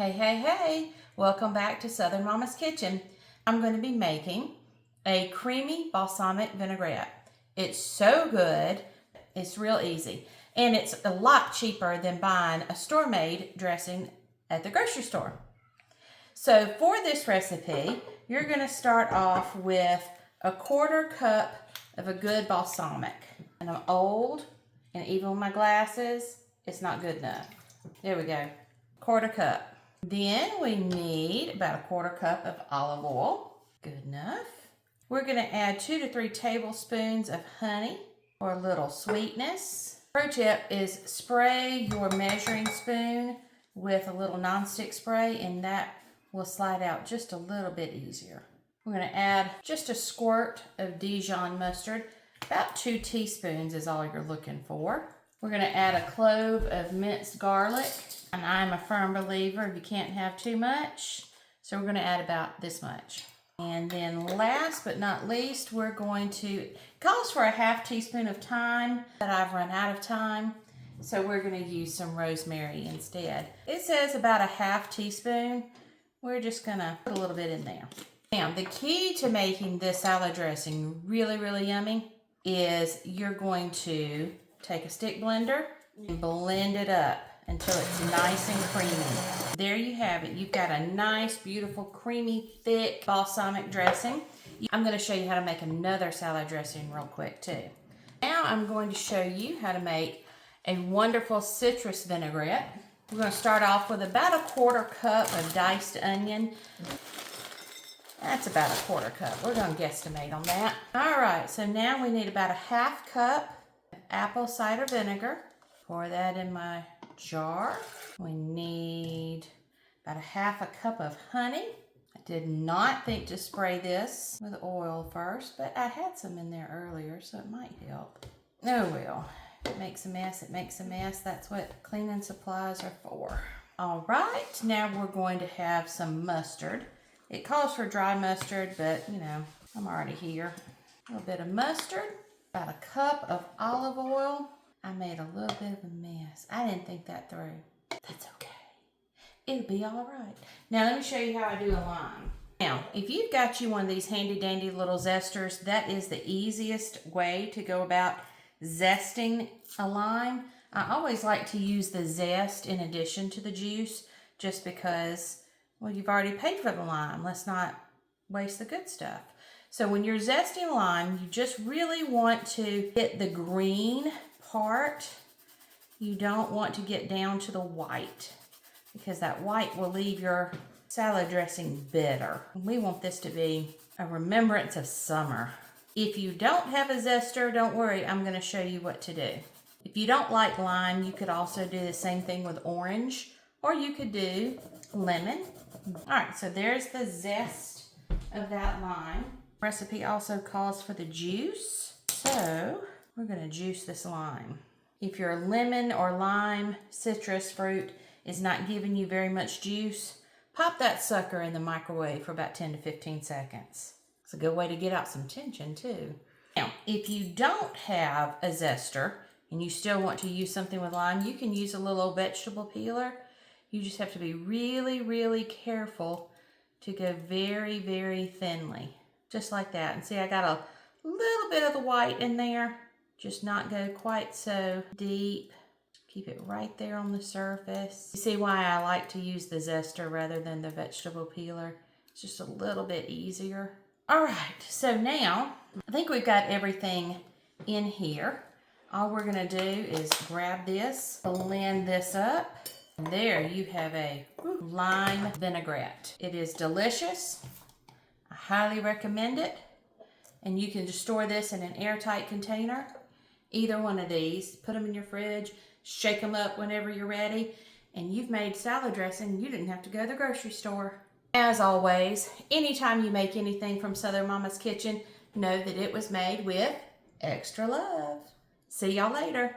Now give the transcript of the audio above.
Hey, hey, hey! Welcome back to Southern Mama's Kitchen. I'm going to be making a creamy balsamic vinaigrette. It's so good, it's real easy, and it's a lot cheaper than buying a store-made dressing at the grocery store. So for this recipe, you're going to start off with a 1/4 cup of a good balsamic. And I'm old, and even with my glasses, it's not good enough. There we go, 1/4 cup. Then we need about a 1/4 cup of olive oil. Good enough. We're going to add 2 to 3 tablespoons of honey for a little sweetness. Pro tip is spray your measuring spoon with a little nonstick spray, and that will slide out just a little bit easier. We're going to add just a squirt of Dijon mustard. About 2 teaspoons is all you're looking for. We're going to add a clove of minced garlic. And I'm a firm believer you can't have too much, so we're going to add about this much. And then last but not least, we're going to, it calls for a 1/2 teaspoon of thyme, but I've run out of thyme, so we're going to use some rosemary instead. It says about a 1/2 teaspoon. We're just going to put a little bit in there. Now, the key to making this salad dressing really, really yummy is you're going to take a stick blender and blend it up until it's nice and creamy. There you have it. You've got a nice, beautiful, creamy, thick balsamic dressing. I'm going to show you how to make another salad dressing real quick too. Now I'm going to show you how to make a wonderful citrus vinaigrette. We're going to start off with about a 1/4 cup of diced onion. That's about a 1/4 cup. We're going to guesstimate on that. All right, so now we need about a 1/2 cup of apple cider vinegar. Pour that in my jar. We need about a 1/2 cup of honey. I did not think to spray this with oil first, but I had some in there earlier, so it might help. Oh well, if it makes a mess, it makes a mess. That's what cleaning supplies are for. All right, now we're going to have some mustard. It calls for dry mustard, but you know, I'm already here. A little bit of mustard, about a cup of olive oil. I made a little bit of a mess. I didn't think that through. That's okay. It'll be all right. Now let me show you how I do a lime. Now, if you've got you one of these handy dandy little zesters, that is the easiest way to go about zesting a lime. I always like to use the zest in addition to the juice just because, well, you've already paid for the lime. Let's not waste the good stuff. So when you're zesting lime, you just really want to hit the green part. You don't want to get down to the white because that white will leave your salad dressing bitter. We want this to be a remembrance of summer. If you don't have a zester, don't worry, I'm going to show you what to do. If you don't like lime, you could also do the same thing with orange, or you could do lemon. All right, so there's the zest of that lime. Recipe also calls for the juice, so we're going to juice this lime. If your lemon or lime citrus fruit is not giving you very much juice, pop that sucker in the microwave for about 10 to 15 seconds. It's a good way to get out some tension too. Now, if you don't have a zester and you still want to use something with lime, you can use a little vegetable peeler. You just have to be really, really careful to go very, very thinly. Just like that. And see, I got a little bit of the white in there. Just not go quite so deep. Keep it right there on the surface. You see why I like to use the zester rather than the vegetable peeler? It's just a little bit easier. All right, so now I think we've got everything in here. All we're gonna do is grab this, blend this up. And there you have a lime vinaigrette. It is delicious. I highly recommend it. And you can just store this in an airtight container. Either one of these, put them in your fridge, shake them up whenever you're ready, and you've made salad dressing. You didn't have to go to the grocery store. As always, anytime you make anything from Southern Mama's Kitchen, know that it was made with extra love. See y'all later.